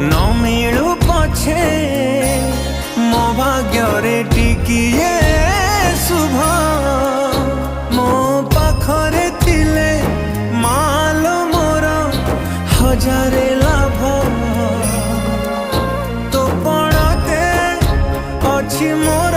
न मिलू पछे मो भाग्य टिकिए शुभ मो पाखरे थिले मालो मोर हजारे लाभ तो पड़ते अच्छी मोर